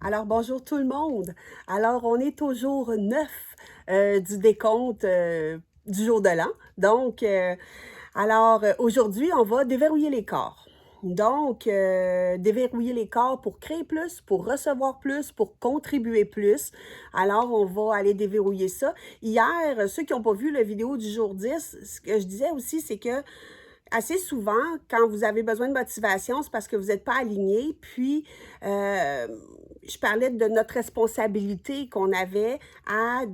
Alors, bonjour tout le monde. Alors, on est au jour 9 du décompte du jour de l'an. Donc, aujourd'hui, on va déverrouiller les corps. Donc, déverrouiller les corps pour créer plus, pour recevoir plus, pour contribuer plus. Alors, on va aller déverrouiller ça. Hier, ceux qui n'ont pas vu la vidéo du jour 10, ce que je disais aussi, c'est que assez souvent, quand vous avez besoin de motivation, c'est parce que vous n'êtes pas aligné. Puis, je parlais de notre responsabilité qu'on avait à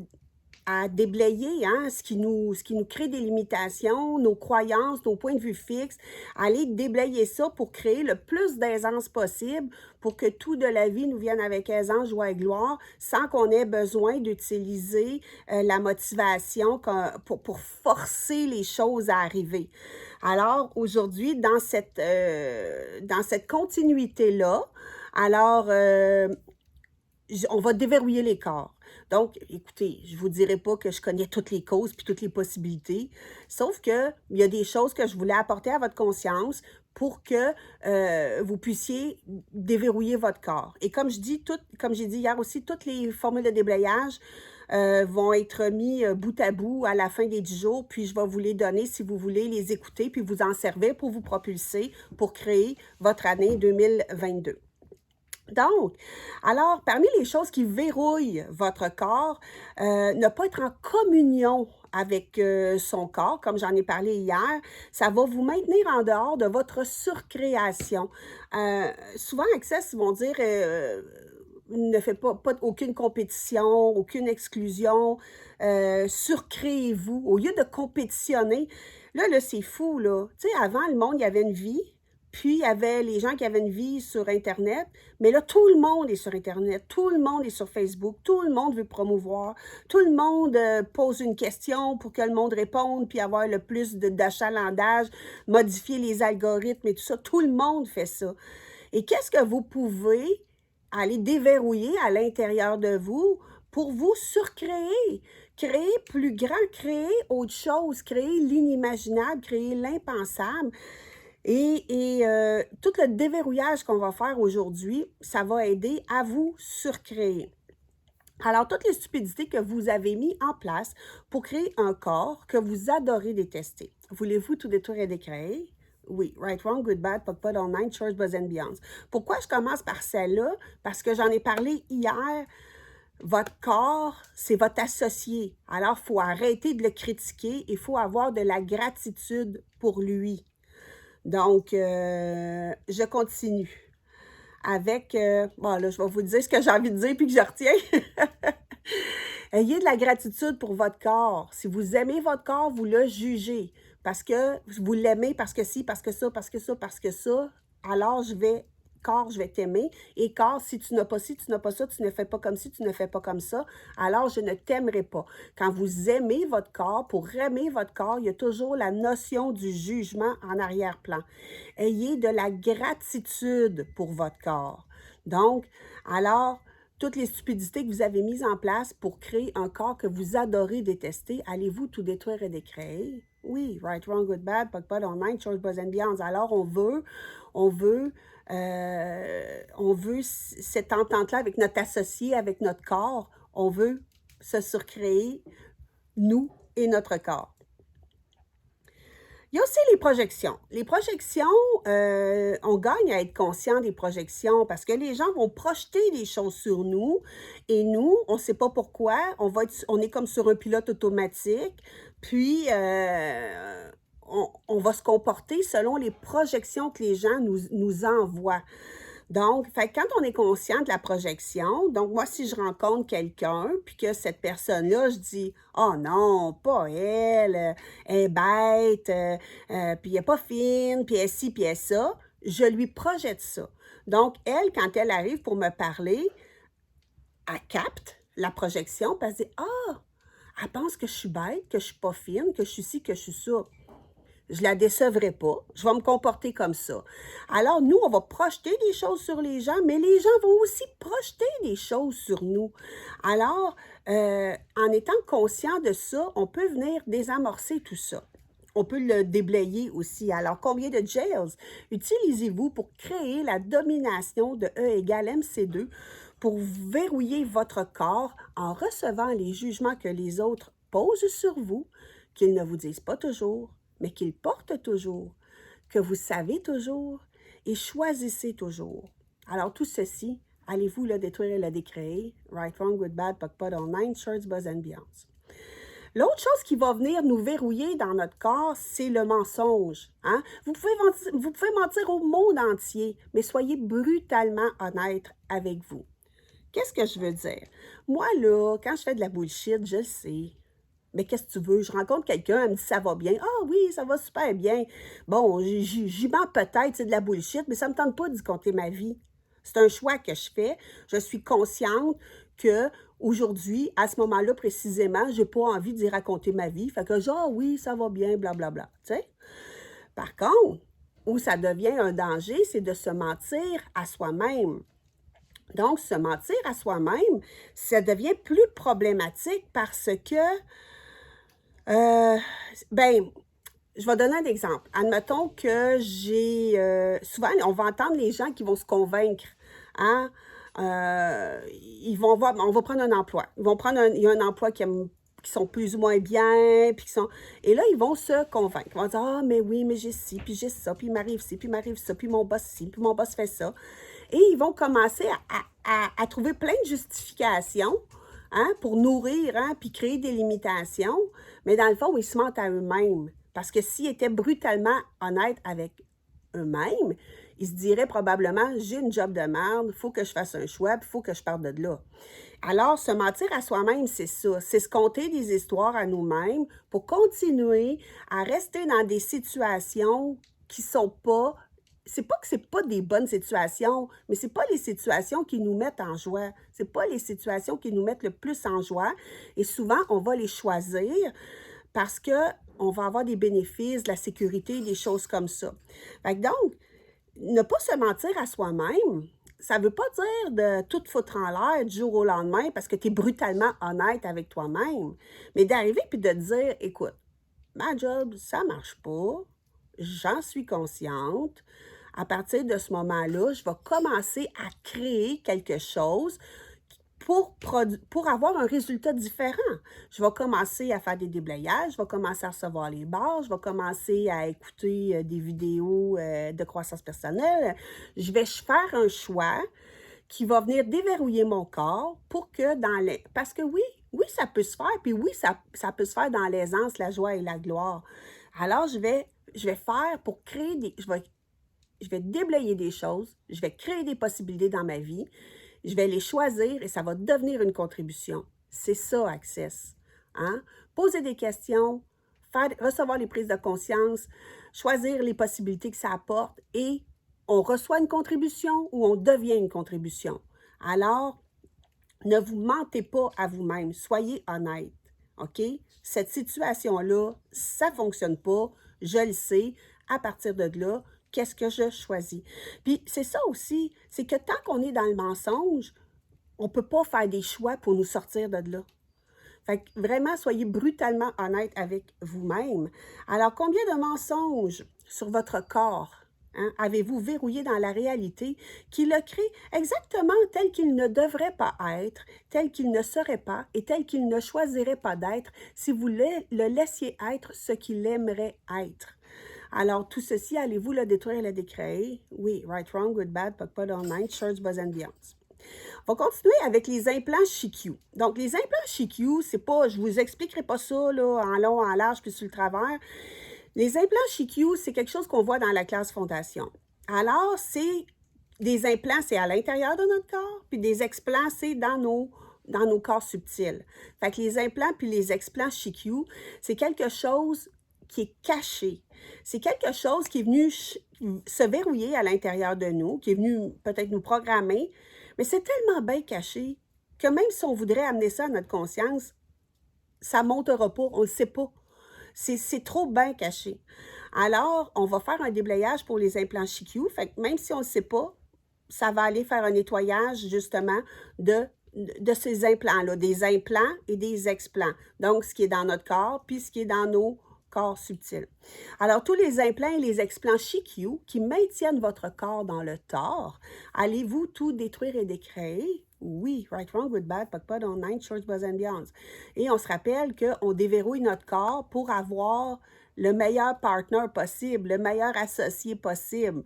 déblayer ce qui nous crée des limitations, nos croyances, nos points de vue fixes, aller déblayer ça pour créer le plus d'aisance possible, pour que tout de la vie nous vienne avec aisance, joie et gloire, sans qu'on ait besoin d'utiliser la motivation pour forcer les choses à arriver. Alors, aujourd'hui, dans cette continuité-là, alors, on va déverrouiller les corps. Donc, écoutez, je ne vous dirai pas que je connais toutes les causes puis toutes les possibilités, sauf qu'il y a des choses que je voulais apporter à votre conscience pour que vous puissiez déverrouiller votre corps. Et comme comme j'ai dit hier aussi, toutes les formules de déblayage vont être mis bout à bout à la fin des 10 jours, puis je vais vous les donner si vous voulez les écouter, puis vous en servir pour vous propulser, pour créer votre année 2022. Donc, alors, parmi les choses qui verrouillent votre corps, ne pas être en communion avec son corps, comme j'en ai parlé hier, ça va vous maintenir en dehors de votre surcréation. Souvent, Access vont dire ne fait pas aucune compétition, aucune exclusion, surcréez-vous. Au lieu de compétitionner, là c'est fou, là. Tu sais, avant, le monde, il y avait une vie, puis il y avait les gens qui avaient une vie sur Internet, mais là, tout le monde est sur Internet, tout le monde est sur Facebook, tout le monde veut promouvoir, tout le monde pose une question pour que le monde réponde, puis avoir le plus d'achalandage, modifier les algorithmes et tout ça. Tout le monde fait ça. Et qu'est-ce que vous pouvez aller déverrouiller à l'intérieur de vous pour vous surcréer, créer plus grand, créer autre chose, créer l'inimaginable, créer l'impensable. Tout le déverrouillage qu'on va faire aujourd'hui, ça va aider à vous surcréer. Alors, toutes les stupidités que vous avez mis en place pour créer un corps que vous adorez détester. Voulez-vous tout détruire et décréer? Oui, right, wrong, good, bad, POC, online, church, buzz and beyond. Pourquoi je commence par celle-là? Parce que j'en ai parlé hier. Votre corps, c'est votre associé. Alors, il faut arrêter de le critiquer. Il faut avoir de la gratitude pour lui. Donc, je continue avec, bon là, je vais vous dire ce que j'ai envie de dire puis que je retiens. Ayez de la gratitude pour votre corps. Si vous aimez votre corps, vous le jugez parce que vous l'aimez, parce que ci, parce que ça, parce que ça, parce que ça. Alors, corps, je vais t'aimer. Et corps, si tu n'as pas ci, tu n'as pas ça, tu ne fais pas comme ci, tu ne fais pas comme ça, alors je ne t'aimerai pas. Quand vous aimez votre corps, pour aimer votre corps, il y a toujours la notion du jugement en arrière-plan. Ayez de la gratitude pour votre corps. Donc, alors, toutes les stupidités que vous avez mises en place pour créer un corps que vous adorez détester, allez-vous tout détruire et décréer? Oui, right, wrong, good, bad, POC, POD, online, church, buzz and beyond. Alors, on veut cette entente-là avec notre associé, avec notre corps. On veut se surcréer, nous et notre corps. Il y a aussi les projections. Les projections, on gagne à être conscient des projections parce que les gens vont projeter des choses sur nous et nous, on ne sait pas pourquoi, on est comme sur un pilote automatique, puis on va se comporter selon les projections que les gens nous envoient. Donc, quand on est conscient de la projection, donc moi, si je rencontre quelqu'un, puis que cette personne-là, je dis: «Oh non, pas elle, elle est bête, puis elle n'est pas fine, puis elle est ci, puis elle est ça», je lui projette ça. Donc, elle, quand elle arrive pour me parler, elle capte la projection, puis elle se dit: «Ah, elle pense que je suis bête, que je suis pas fine, que je suis ci, que je suis ça». Je la décevrai pas, je vais me comporter comme ça. Alors, nous, on va projeter des choses sur les gens, mais les gens vont aussi projeter des choses sur nous. Alors, en étant conscient de ça, on peut venir désamorcer tout ça. On peut le déblayer aussi. Alors, combien de jails utilisez-vous pour créer la domination de E égale MC2 pour verrouiller votre corps en recevant les jugements que les autres posent sur vous, qu'ils ne vous disent pas toujours, mais qu'ils portent toujours, que vous savez toujours et choisissez toujours. Alors tout ceci, allez-vous le détruire et le décréer? Right, wrong, good, bad, puck, pot, all nine, shirts, buzz and beyonds. L'autre chose qui va venir nous verrouiller dans notre corps, c'est le mensonge. Hein? Vous pouvez mentir au monde entier, mais soyez brutalement honnête avec vous. Qu'est-ce que je veux dire? Moi, là, quand je fais de la bullshit, je le sais. Mais qu'est-ce que tu veux? Je rencontre quelqu'un, elle me dit ça va bien. Ah oui, ça va super bien. Bon, j'y mens peut-être, c'est de la bullshit, mais ça ne me tente pas d'y compter ma vie. C'est un choix que je fais. Je suis consciente que aujourd'hui, à ce moment-là précisément, je n'ai pas envie d'y raconter ma vie. Fait que genre, ah oui, ça va bien, blablabla. Tu sais? Par contre, où ça devient un danger, c'est de se mentir à soi-même. Donc, se mentir à soi-même, ça devient plus problématique parce que, je vais donner un exemple. Admettons que souvent, on va entendre les gens qui vont se convaincre, hein? Ils vont voir, on va prendre un emploi. Il y a un emploi qui sont plus ou moins bien, puis et là, ils vont se convaincre. Ils vont dire, ah, mais oui, mais j'ai ci, puis j'ai ça, puis il m'arrive ci, puis il m'arrive ça, puis mon boss ci, puis mon boss fait ça. Et ils vont commencer à trouver plein de justifications, hein, pour nourrir, hein, puis créer des limitations. Mais dans le fond, ils se mentent à eux-mêmes. Parce que s'ils étaient brutalement honnêtes avec eux-mêmes, ils se diraient probablement, j'ai une job de merde, il faut que je fasse un choix, puis il faut que je parte de là. Alors, se mentir à soi-même, c'est ça. C'est se conter des histoires à nous-mêmes pour continuer à rester dans des situations qui sont pas... C'est pas que c'est pas des bonnes situations, mais c'est pas les situations qui nous mettent en joie. C'est pas les situations qui nous mettent le plus en joie. Et souvent, on va les choisir parce qu'on va avoir des bénéfices, de la sécurité, des choses comme ça. Fait que donc, ne pas se mentir à soi-même, ça ne veut pas dire de tout foutre en l'air du jour au lendemain parce que tu es brutalement honnête avec toi-même, mais d'arriver puis de te dire, écoute, ma job, ça ne marche pas, j'en suis consciente. À partir de ce moment-là, je vais commencer à créer quelque chose pour avoir un résultat différent. Je vais commencer à faire des déblayages, je vais commencer à recevoir les barres, je vais commencer à écouter des vidéos de croissance personnelle. Je vais faire un choix qui va venir déverrouiller mon corps pour que Parce que oui, ça peut se faire, puis oui, ça peut se faire dans l'aisance, la joie et la gloire. Alors, je vais faire pour créer je vais déblayer des choses, je vais créer des possibilités dans ma vie, je vais les choisir et ça va devenir une contribution. C'est ça, Access. Hein? Poser des questions, recevoir les prises de conscience, choisir les possibilités que ça apporte et on reçoit une contribution ou on devient une contribution. Alors, ne vous mentez pas à vous-même, soyez honnête. OK? Cette situation-là, ça ne fonctionne pas, je le sais. À partir de là, qu'est-ce que je choisis? Puis c'est ça aussi, c'est que tant qu'on est dans le mensonge, on ne peut pas faire des choix pour nous sortir de là. Fait que vraiment, soyez brutalement honnête avec vous-même. Alors, combien de mensonges sur votre corps avez-vous verrouillé dans la réalité qui le crée exactement tel qu'il ne devrait pas être, tel qu'il ne serait pas et tel qu'il ne choisirait pas d'être si vous le laissiez être ce qu'il aimerait être? Alors, tout ceci, allez-vous le détruire et le décréer? Oui, right, wrong, good, bad, puck, pot, all nine, shirts, buzz and beyonds. On va continuer avec les implants Chiq-U. Donc, les implants Chiq-U, c'est pas, je vous expliquerai pas ça là, en long, en large, puis sur le travers. Les implants Chiq-U, c'est quelque chose qu'on voit dans la classe fondation. Alors, c'est des implants, c'est à l'intérieur de notre corps, puis des explants, c'est dans nos corps subtils. Fait que les implants puis les explants Chiq-U, c'est quelque chose qui est caché. C'est quelque chose qui est venu se verrouiller à l'intérieur de nous, qui est venu peut-être nous programmer, mais c'est tellement bien caché que même si on voudrait amener ça à notre conscience, ça ne montera pas, on ne le sait pas. C'est trop bien caché. Alors, on va faire un déblayage pour les implants Chiq-U, fait que même si on ne le sait pas, ça va aller faire un nettoyage justement de ces implants-là, des implants et des explants. Donc, ce qui est dans notre corps, puis ce qui est dans nos corps subtil. Alors, tous les implants et les explants Chiq-U qui maintiennent votre corps dans le tort, allez-vous tout détruire et décréer? Oui, right, wrong, good, bad, POC, online, shorts, buzz and beyonds. Et on se rappelle qu'on déverrouille notre corps pour avoir le meilleur partner possible, le meilleur associé possible,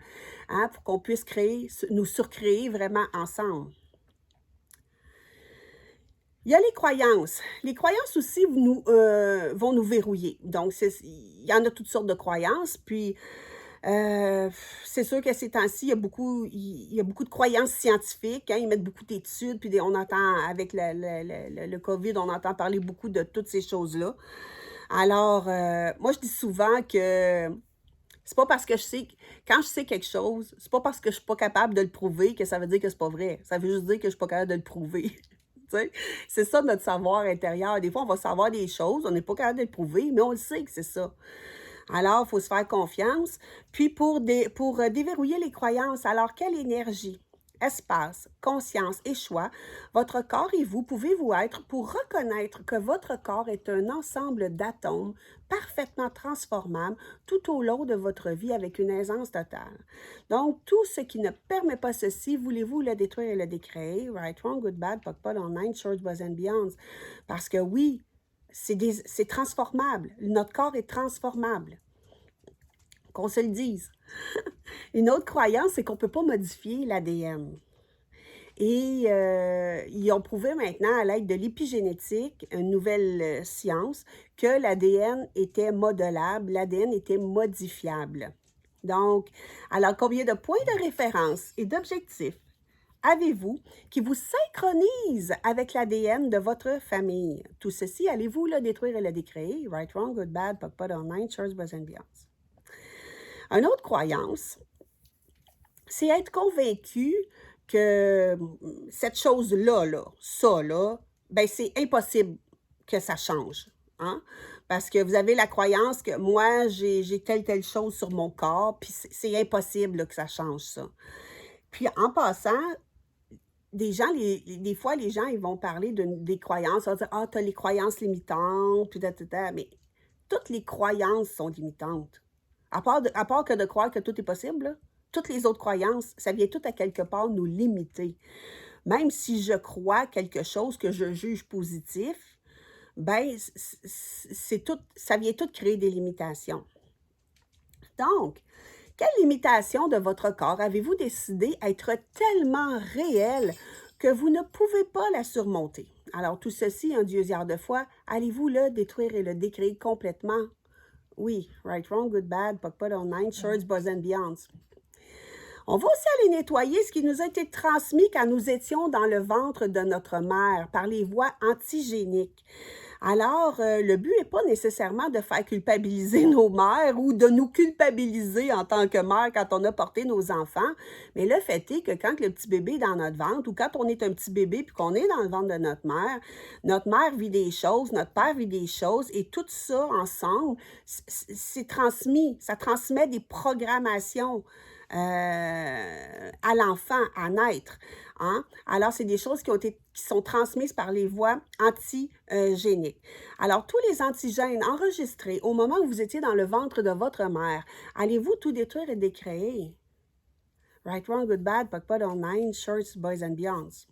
hein, pour qu'on puisse nous surcréer vraiment ensemble. Il y a les croyances. Les croyances aussi vont nous verrouiller. Donc, il y en a toutes sortes de croyances. Puis, c'est sûr que ces temps-ci, il y a beaucoup de croyances scientifiques. Hein, ils mettent beaucoup d'études. Puis, on entend, avec le COVID, on entend parler beaucoup de toutes ces choses-là. Alors, moi, je dis souvent que c'est pas parce que quand je sais quelque chose, c'est pas parce que je suis pas capable de le prouver que ça veut dire que c'est pas vrai. Ça veut juste dire que je suis pas capable de le prouver. Tu sais? C'est ça notre savoir intérieur. Des fois, on va savoir des choses, on n'est pas capable de le prouver, mais on le sait que c'est ça. Alors, il faut se faire confiance. Puis, pour déverrouiller les croyances, alors, quelle énergie, espace, conscience et choix, votre corps et vous pouvez-vous être pour reconnaître que votre corps est un ensemble d'atomes parfaitement transformables tout au long de votre vie avec une aisance totale. Donc, tout ce qui ne permet pas ceci, voulez-vous le détruire et le décréer? Right, wrong, good, bad, POC, POD, online, shorts, buzz and beyonds. Parce que oui, c'est transformable. Notre corps est transformable. Qu'on se le dise. Une autre croyance, c'est qu'on ne peut pas modifier l'ADN. Et ils ont prouvé maintenant, à l'aide de l'épigénétique, une nouvelle science, que l'ADN était modelable, l'ADN était modifiable. Donc, alors combien de points de référence et d'objectifs avez-vous qui vous synchronisent avec l'ADN de votre famille? Tout ceci, allez-vous le détruire et le décréer? Right, wrong, good, bad, POC, POD, online, shorts, buzz and beyonds. Une autre croyance, c'est être convaincu que cette chose-là, ben c'est impossible que ça change. Hein? Parce que vous avez la croyance que moi, j'ai telle chose sur mon corps, puis c'est impossible là, que ça change ça. Puis en passant, des fois, les gens, ils vont parler des croyances, ils vont dire « Ah, tu as les croyances limitantes, puis mais toutes les croyances sont limitantes. À part que de croire que tout est possible, là, toutes les autres croyances, ça vient tout à quelque part nous limiter. Même si je crois quelque chose que je juge positif, ben, ça vient tout créer des limitations. Donc, quelle limitation de votre corps avez-vous décidé être tellement réelle que vous ne pouvez pas la surmonter? Alors, tout ceci, en deuxième de foi, allez-vous le détruire et le décréer complètement? Oui, right, wrong, good, bad, POC, POD, online, shorts, buzz and beyonds. On va aussi aller nettoyer ce qui nous a été transmis quand nous étions dans le ventre de notre mère par les voies antigéniques. Alors, le but n'est pas nécessairement de faire culpabiliser nos mères ou de nous culpabiliser en tant que mère quand on a porté nos enfants, mais le fait est que quand le petit bébé est dans notre ventre ou quand on est un petit bébé puis qu'on est dans le ventre de notre mère vit des choses, notre père vit des choses et tout ça ensemble, c'est transmis, ça transmet des programmations à l'enfant, à naître. Hein? Alors, c'est des choses qui sont transmises par les voies antigéniques. Alors, tous les antigènes enregistrés au moment où vous étiez dans le ventre de votre mère, allez-vous tout détruire et décréer? Right, wrong, good, bad, POC, POD, online, shorts, boys and beyonds.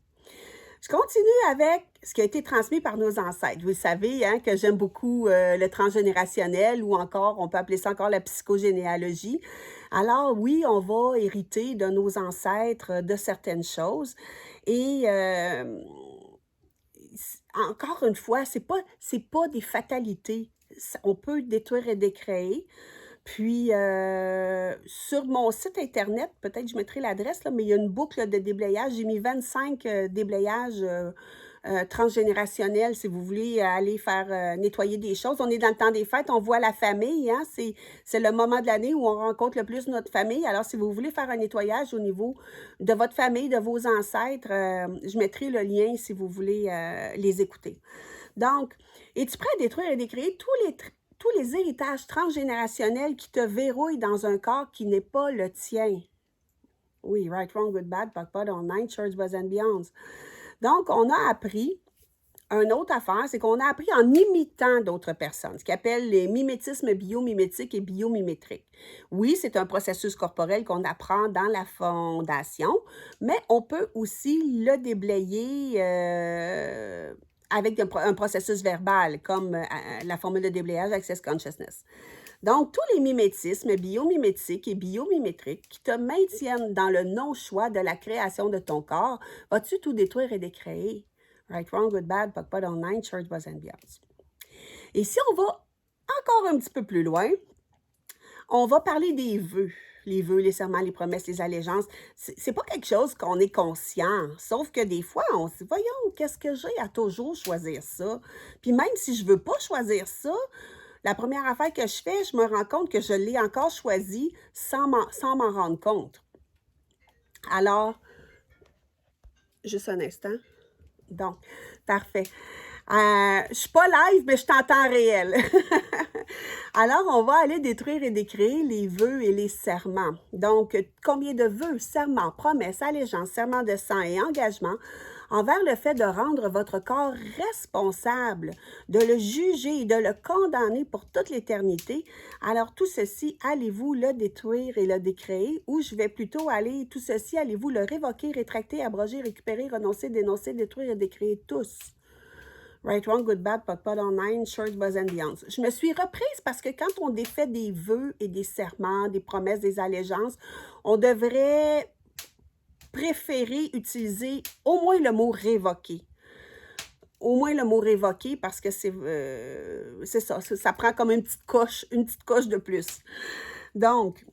Je continue avec ce qui a été transmis par nos ancêtres. Vous savez hein, que j'aime beaucoup le transgénérationnel ou encore, on peut appeler ça encore la psychogénéalogie. Alors oui, on va hériter de nos ancêtres de certaines choses. Et encore une fois, c'est pas des fatalités. On peut détruire et décréer. Puis, sur mon site internet, peut-être que je mettrai l'adresse, mais il y a une boucle de déblayage. J'ai mis 25 déblayages transgénérationnels si vous voulez aller faire nettoyer des choses. On est dans le temps des fêtes, on voit la famille. Hein, c'est le moment de l'année où on rencontre le plus notre famille. Alors, si vous voulez faire un nettoyage au niveau de votre famille, de vos ancêtres, je mettrai le lien si vous voulez les écouter. Donc, es-tu prêt à détruire et décréer tous les héritages transgénérationnels qui te verrouillent dans un corps qui n'est pas le tien? Oui, right, wrong, good, bad, POC, POD, online, shorts, buzz and beyonds. Donc, on a appris une autre affaire, c'est qu'on a appris en imitant d'autres personnes, ce qu'ils appellent les mimétismes biomimétiques et biomimétriques. Oui, c'est un processus corporel qu'on apprend dans la fondation, mais on peut aussi le déblayer avec un processus verbal, comme la formule de déblayage Access Consciousness. Donc, tous les mimétismes biomimétiques et biomimétriques qui te maintiennent dans le non-choix de la création de ton corps, vas-tu tout détruire et décréer? Right, wrong, good, bad, POC, POD, online, church, boys and beyonds. Et si on va encore un petit peu plus loin, on va parler des vœux. Les vœux, les serments, les promesses, les allégeances. C'est pas quelque chose qu'on est conscient. Sauf que des fois, on se dit, voyons, qu'est-ce que j'ai à toujours choisir ça? Puis même si je veux pas choisir ça, la première affaire que je fais, je me rends compte que je l'ai encore choisi sans m'en rendre compte. Alors, juste un instant. Donc, parfait. Je ne suis pas live, mais je t'entends réel. Alors, on va aller détruire et décréer les vœux et les serments. Donc, combien de vœux, serments, promesses, allégeances, serments de sang et engagements envers le fait de rendre votre corps responsable, de le juger et de le condamner pour toute l'éternité. Alors, tout ceci, allez-vous le détruire et le décréer, ou je vais plutôt aller, tout ceci, allez-vous le révoquer, rétracter, abroger, récupérer, renoncer, dénoncer, détruire et décréer tous. Right, wrong, good, bad, POC, POD, online, short, buzz and beyonds. Je me suis reprise parce que quand on défait des vœux et des serments, des promesses, des allégeances, on devrait préférer utiliser au moins le mot révoquer. Au moins le mot révoquer parce que c'est ça, ça prend comme une petite coche de plus. Donc,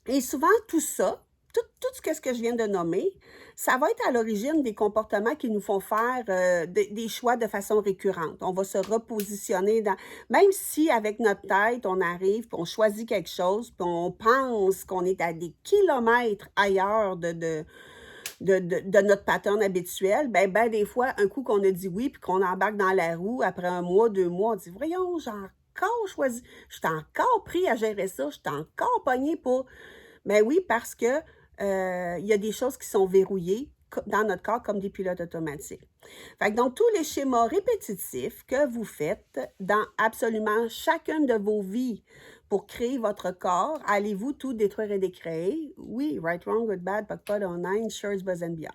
et souvent tout ça, tout ce que je viens de nommer, ça va être à l'origine des comportements qui nous font faire des choix de façon récurrente. On va se repositionner dans... Même si avec notre tête, on arrive, puis on choisit quelque chose, puis on pense qu'on est à des kilomètres ailleurs de notre pattern habituel, ben des fois, un coup qu'on a dit oui, puis qu'on embarque dans la roue, après 1 mois, 2 mois, on dit « Voyons, j'ai encore choisi, je suis encore pris à gérer ça, je suis encore pogné pour... » Ben oui, parce que il y a des choses qui sont verrouillées dans notre corps comme des pilotes automatiques. Fait que donc, tous les schémas répétitifs que vous faites dans absolument chacune de vos vies pour créer votre corps, allez-vous tout détruire et décréer? Oui, right, wrong, good, bad, POC, POD, online, shirts, buzz and beyonds.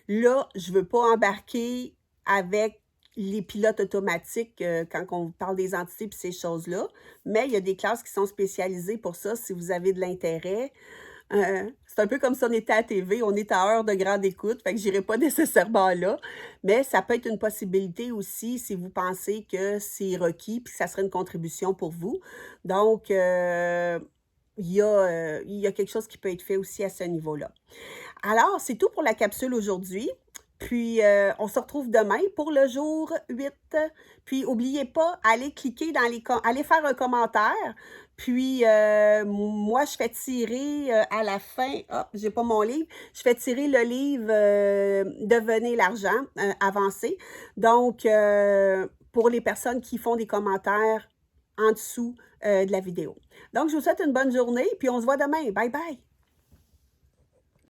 Là, je ne veux pas embarquer avec les pilotes automatiques quand on parle des entités et ces choses-là, mais il y a des classes qui sont spécialisées pour ça si vous avez de l'intérêt. C'est un peu comme si on était à TV, on est à heure de grande écoute, fait que je n'irai pas nécessairement là, mais ça peut être une possibilité aussi si vous pensez que c'est requis puis que ça serait une contribution pour vous. Donc, il y a quelque chose qui peut être fait aussi à ce niveau-là. Alors, c'est tout pour la capsule aujourd'hui. Puis, on se retrouve demain pour le jour 8. Puis, n'oubliez pas, allez cliquer dans allez faire un commentaire. Puis, moi, je fais tirer à la fin, j'ai pas mon livre, je fais tirer le livre Devenez l'argent avancé. Donc, pour les personnes qui font des commentaires en dessous de la vidéo. Donc, je vous souhaite une bonne journée, puis on se voit demain. Bye bye!